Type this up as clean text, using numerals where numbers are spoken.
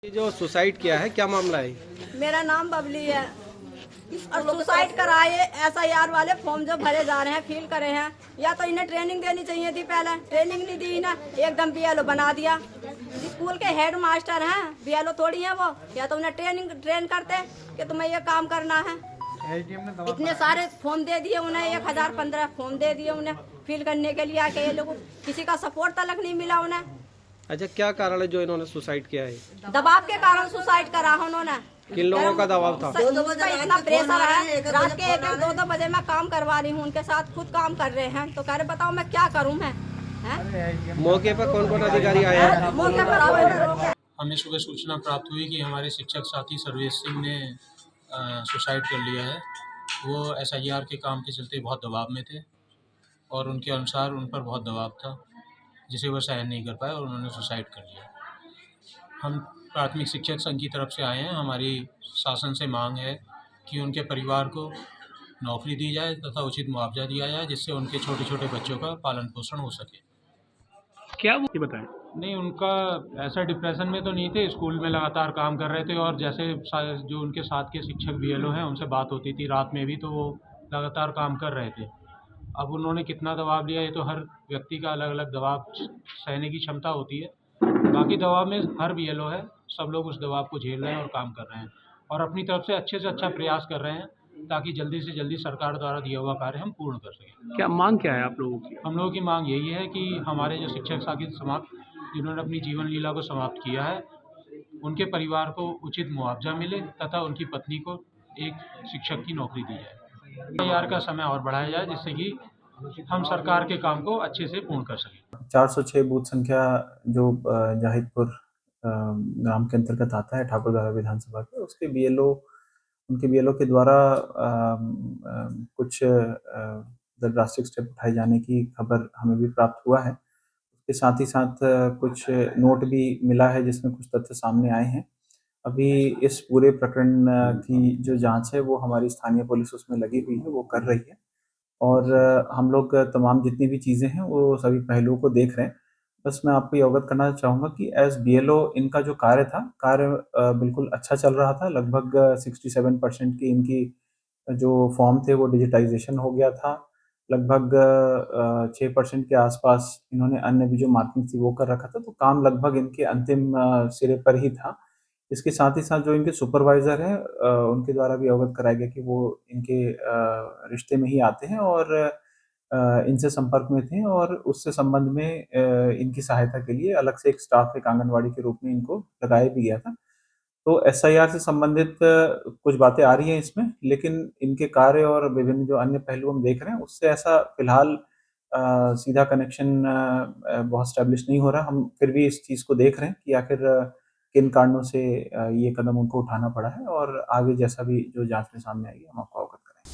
ये जो सुसाइड किया है, क्या मामला है? मेरा नाम बबली है और सुसाइड कराए SIR वाले फॉर्म जो भरे जा रहे हैं फिल करे हैं, या तो इन्हें ट्रेनिंग देनी चाहिए थी। पहले ट्रेनिंग नहीं दी ना, एकदम BLO बना दिया। स्कूल के हेड मास्टर हैं, BLO थोड़ी हैं वो। या तो उन्हें ट्रेन करते कि तुम्हें ये काम करना है। इतने सारे फॉर्म दे दिए उन्हें, 1015 फॉर्म दे दिए उन्हें फिल करने के लिए। आके ये लोग किसी का सपोर्ट तक नहीं मिला उन्हें। अच्छा, क्या कारण है जो इन्होंने सुसाइड किया है? दबाव के कारण सुसाइड करा उन्होंने। किन लोगों का दबाव था? उसका इतना प्रेशर है, रात के 1-2 बजे मैं काम करवा रही हूँ उनके साथ, खुद काम कर रहे हैं। तो कह रहे बताओ मैं क्या करूँ मैं। मौके पर कौन कौन अधिकारी आए हैं? मौके पर हमें सुबह सूचना प्राप्त हुई कि हमारे शिक्षक साथी सर्वेश सिंह ने सुसाइड कर लिया है। वो SIR के काम के चलते बहुत दबाव में थे और उनके अनुसार उन पर बहुत दबाव था, जिसे वह सहन नहीं कर पाए और उन्होंने सुसाइड कर लिया। हम प्राथमिक शिक्षक संघ की तरफ से आए हैं। हमारी शासन से मांग है कि उनके परिवार को नौकरी दी जाए तथा उचित मुआवजा दिया जाए, जिससे उनके छोटे छोटे बच्चों का पालन पोषण हो सके। क्या वो बताएं? नहीं, उनका ऐसा डिप्रेशन में तो नहीं थे, स्कूल में लगातार काम कर रहे थे और जैसे जो उनके साथ के शिक्षक BLO हैं उनसे बात होती थी रात में भी, तो वो लगातार काम कर रहे थे। अब उन्होंने कितना दबाव लिया, ये तो हर व्यक्ति का अलग अलग दबाव सहने की क्षमता होती है। बाकी दबाव में हर BLO है, सब लोग उस दबाव को झेल रहे हैं और काम कर रहे हैं और अपनी तरफ से अच्छे अच्छा प्रयास कर रहे हैं ताकि जल्दी से जल्दी सरकार द्वारा दिया हुआ कार्य हम पूर्ण कर सकें। क्या मांग क्या है आप लोगों की? हम लोगों की मांग यही है कि हमारे जो शिक्षक साथी जिन्होंने अपनी जीवन लीला को समाप्त किया है, उनके परिवार को उचित मुआवजा मिले तथा उनकी पत्नी को एक शिक्षक की नौकरी दी जाए। SIR का समय और बढ़ाया जाए, जिससे कि हम सरकार के काम को अच्छे से पूर्ण कर सकें। 406 बूथ संख्या जो जाहिदपुर ग्राम के अंतर्गत आता है, ठाकुरगांव विधानसभा के, उसके उनके BLO के द्वारा कुछ ड्रास्टिक स्टेप उठाए जाने की खबर हमें भी प्राप्त हुआ है। उसके साथ ही साथ कुछ नोट भी मिला है जिसमें कुछ तथ्य सामने आए हैं। अभी इस पूरे प्रकरण की जो जांच है वो हमारी स्थानीय पुलिस उसमें लगी हुई है, वो कर रही है और हम लोग तमाम जितनी भी चीज़ें हैं वो सभी पहलुओं को देख रहे हैं। बस मैं आपको ये अवगत करना चाहूँगा कि एज़ BLO इनका जो कार्य बिल्कुल अच्छा चल रहा था। लगभग 67% की इनकी जो फॉर्म थे वो डिजिटाइज़ेशन हो गया था। लगभग 6% के आसपास इन्होंने अन्य भी जो मार्किंग थी वो कर रखा था, तो काम लगभग इनके अंतिम सिरे पर ही था। इसके साथ ही साथ जो इनके सुपरवाइज़र हैं उनके द्वारा भी अवगत कराया गया कि वो इनके रिश्ते में ही आते हैं और इनसे संपर्क में थे और उससे संबंध में इनकी सहायता के लिए अलग से एक स्टाफ, एक आंगनवाड़ी के रूप में इनको लगाया भी गया था। तो SIR से संबंधित कुछ बातें आ रही हैं इसमें, लेकिन इनके कार्य और विभिन्न जो अन्य पहलू हम देख रहे हैं उससे ऐसा फिलहाल सीधा कनेक्शन बहुत एस्टेब्लिश नहीं हो रहा। हम फिर भी इस चीज़ को देख रहे हैं कि आखिर किन कारणों से ये कदम उनको उठाना पड़ा है और आगे जैसा भी जो जाँच में सामने आएगी हम आपको अवगत कराएँगे।